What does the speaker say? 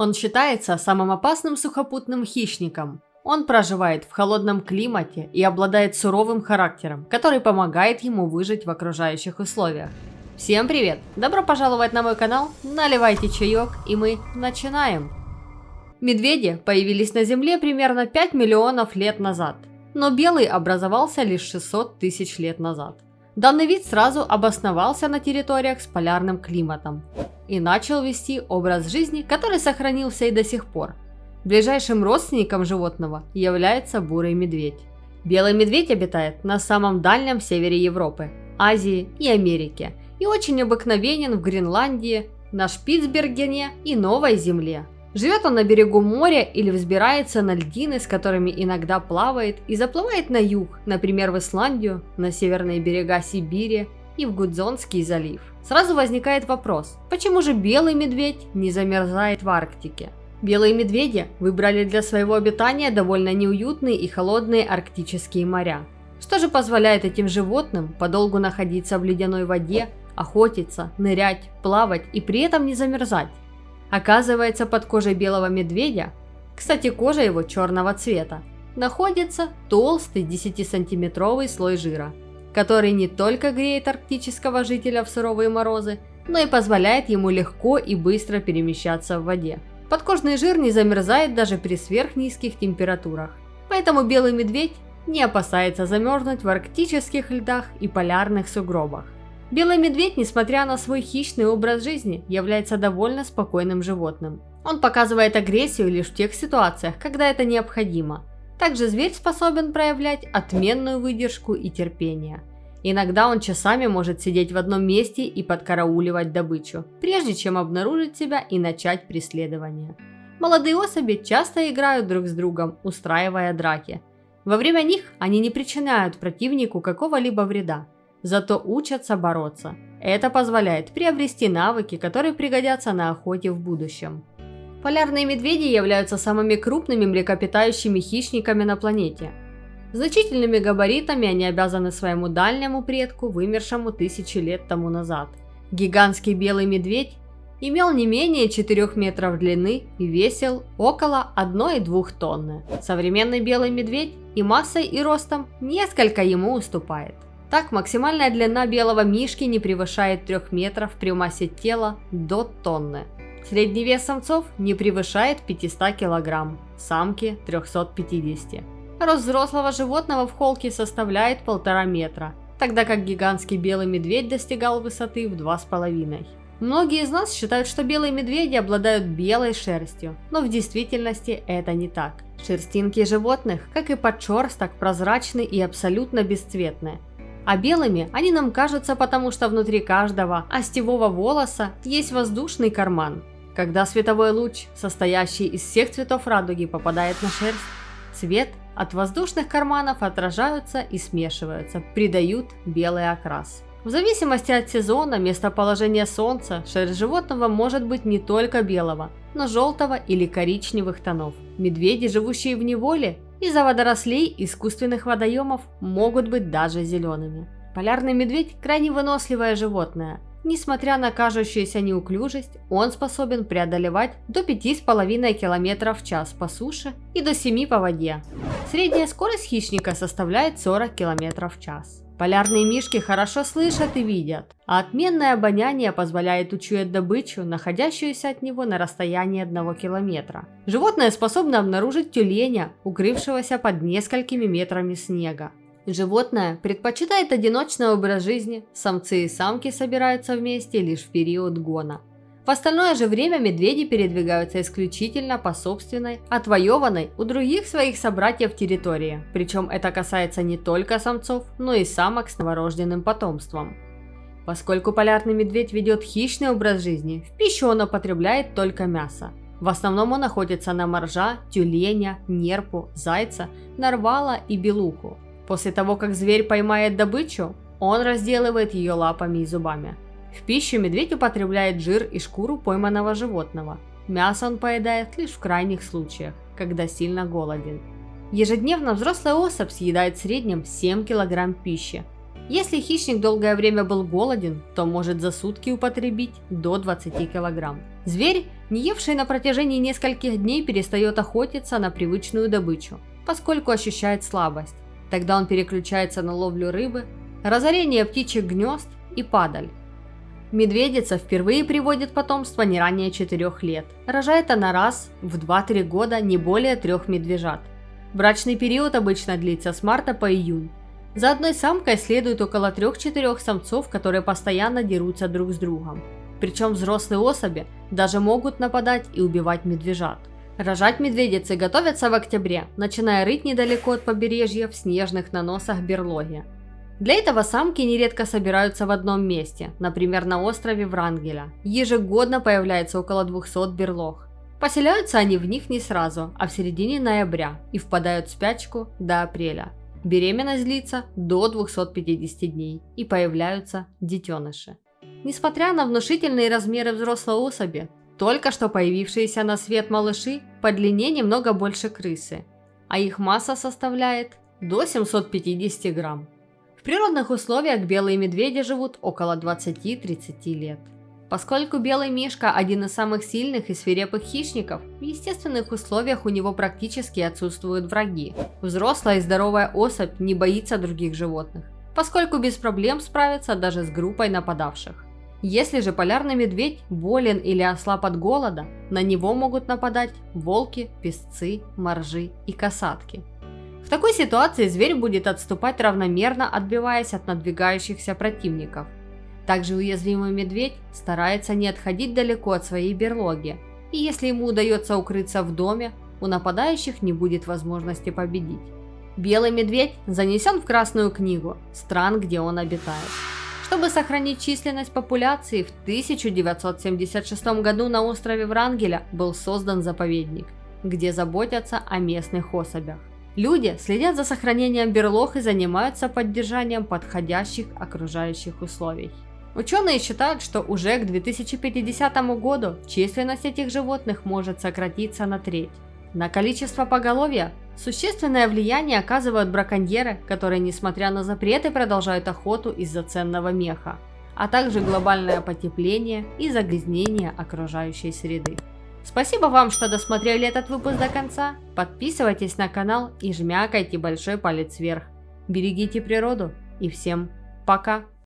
Он считается самым опасным сухопутным хищником. Он проживает в холодном климате и обладает суровым характером, который помогает ему выжить в окружающих условиях. Всем привет! Добро пожаловать на мой канал, наливайте чаек и мы начинаем! Медведи появились на Земле примерно 5 миллионов лет назад, но белый образовался лишь 600 тысяч лет назад. Данный вид сразу обосновался на территориях с полярным климатом и начал вести образ жизни, который сохранился и до сих пор. Ближайшим родственником животного является бурый медведь. Белый медведь обитает на самом дальнем севере Европы, Азии и Америки и очень обыкновенен в Гренландии, на Шпицбергене и Новой Земле. Живет он на берегу моря или взбирается на льдины, с которыми иногда плавает и заплывает на юг, например, в Исландию, на северные берега Сибири и в Гудзонский залив. Сразу возникает вопрос, почему же белый медведь не замерзает в Арктике? Белые медведи выбрали для своего обитания довольно неуютные и холодные арктические моря. Что же позволяет этим животным подолгу находиться в ледяной воде, охотиться, нырять, плавать и при этом не замерзать? Оказывается, под кожей белого медведя, кстати, кожа его черного цвета, находится толстый 10-сантиметровый слой жира, который не только греет арктического жителя в суровые морозы, но и позволяет ему легко и быстро перемещаться в воде. Подкожный жир не замерзает даже при сверхнизких температурах, поэтому белый медведь не опасается замерзнуть в арктических льдах и полярных сугробах. Белый медведь, несмотря на свой хищный образ жизни, является довольно спокойным животным. Он показывает агрессию лишь в тех ситуациях, когда это необходимо. Также зверь способен проявлять отменную выдержку и терпение. Иногда он часами может сидеть в одном месте и подкарауливать добычу, прежде чем обнаружить себя и начать преследование. Молодые особи часто играют друг с другом, устраивая драки. Во время них они не причиняют противнику какого-либо вреда. Зато учатся бороться. Это позволяет приобрести навыки, которые пригодятся на охоте в будущем. Полярные медведи являются самыми крупными млекопитающими хищниками на планете. Значительными габаритами они обязаны своему дальнему предку, вымершему тысячи лет тому назад. Гигантский белый медведь имел не менее 4 метров длины и весил около 1,2 тонны. Современный белый медведь и массой, и ростом несколько ему уступает. Так, максимальная длина белого мишки не превышает 3 метров при массе тела до тонны. Средний вес самцов не превышает 500 кг, самки 350. Рост взрослого животного в холке составляет 1,5 метра, тогда как гигантский белый медведь достигал высоты в 2,5. Многие из нас считают, что белые медведи обладают белой шерстью, но в действительности это не так. Шерстинки животных, как и подшерсток, прозрачны и абсолютно бесцветны. А белыми они нам кажутся, потому что внутри каждого остевого волоса есть воздушный карман. Когда световой луч, состоящий из всех цветов радуги, попадает на шерсть, цвет от воздушных карманов отражаются и смешиваются, придают белый окрас. В зависимости от сезона, местоположения солнца, шерсть животного может быть не только белого, но желтого или коричневых тонов. Медведи, живущие в неволе, из-за водорослей искусственных водоемов могут быть даже зелеными. Полярный медведь – крайне выносливое животное. Несмотря на кажущуюся неуклюжесть, он способен преодолевать до 5,5 км в час по суше и до 7 по воде. Средняя скорость хищника составляет 40 км в час. Полярные мишки хорошо слышат и видят, а отменное обоняние позволяет учуять добычу, находящуюся от него на расстоянии 1 километра. Животное способно обнаружить тюленя, укрывшегося под несколькими метрами снега. Животное предпочитает одиночный образ жизни, самцы и самки собираются вместе лишь в период гона. В остальное же время медведи передвигаются исключительно по собственной, отвоеванной у других своих собратьев территории, причем это касается не только самцов, но и самок с новорожденным потомством. Поскольку полярный медведь ведет хищный образ жизни, в пищу он употребляет только мясо. В основном он охотится на моржа, тюленя, нерпу, зайца, нарвала и белуху. После того, как зверь поймает добычу, он разделывает ее лапами и зубами. В пищу медведь употребляет жир и шкуру пойманного животного. Мясо он поедает лишь в крайних случаях, когда сильно голоден. Ежедневно взрослая особь съедает в среднем 7 кг пищи. Если хищник долгое время был голоден, то может за сутки употребить до 20 килограмм. Зверь, не евший на протяжении нескольких дней, перестает охотиться на привычную добычу, поскольку ощущает слабость. Тогда он переключается на ловлю рыбы, разорение птичьих гнезд и падаль. Медведица впервые приводит потомство не ранее 4 лет. Рожает она раз в 2-3 года не более 3 медвежат. Брачный период обычно длится с марта по июнь. За одной самкой следует около 3-4 самцов, которые постоянно дерутся друг с другом. Причем взрослые особи даже могут нападать и убивать медвежат. Рожать медведицы готовятся в октябре, начиная рыть недалеко от побережья в снежных наносах берлоги. Для этого самки нередко собираются в одном месте, например, на острове Врангеля. Ежегодно появляется около 200 берлог. Поселяются они в них не сразу, а в середине ноября и впадают в спячку до апреля. Беременность длится до 250 дней и появляются детеныши. Несмотря на внушительные размеры взрослой особи, только что появившиеся на свет малыши по длине немного больше крысы, а их масса составляет до 750 грамм. В природных условиях белые медведи живут около 20-30 лет. Поскольку белый мишка – один из самых сильных и свирепых хищников, в естественных условиях у него практически отсутствуют враги. Взрослая и здоровая особь не боится других животных, поскольку без проблем справится даже с группой нападавших. Если же полярный медведь болен или ослаб от голода, на него могут нападать волки, песцы, моржи и касатки. В такой ситуации зверь будет отступать равномерно, отбиваясь от надвигающихся противников. Также уязвимый медведь старается не отходить далеко от своей берлоги, и если ему удается укрыться в доме, у нападающих не будет возможности победить. Белый медведь занесен в Красную книгу стран, где он обитает. Чтобы сохранить численность популяции, в 1976 году на острове Врангеля был создан заповедник, где заботятся о местных особях. Люди следят за сохранением берлог и занимаются поддержанием подходящих окружающих условий. Ученые считают, что уже к 2050 году численность этих животных может сократиться на треть. На количество поголовья существенное влияние оказывают браконьеры, которые, несмотря на запреты, продолжают охоту из-за ценного меха, а также глобальное потепление и загрязнение окружающей среды. Спасибо вам, что досмотрели этот выпуск до конца. Подписывайтесь на канал и жмякайте большой палец вверх. Берегите природу и всем пока!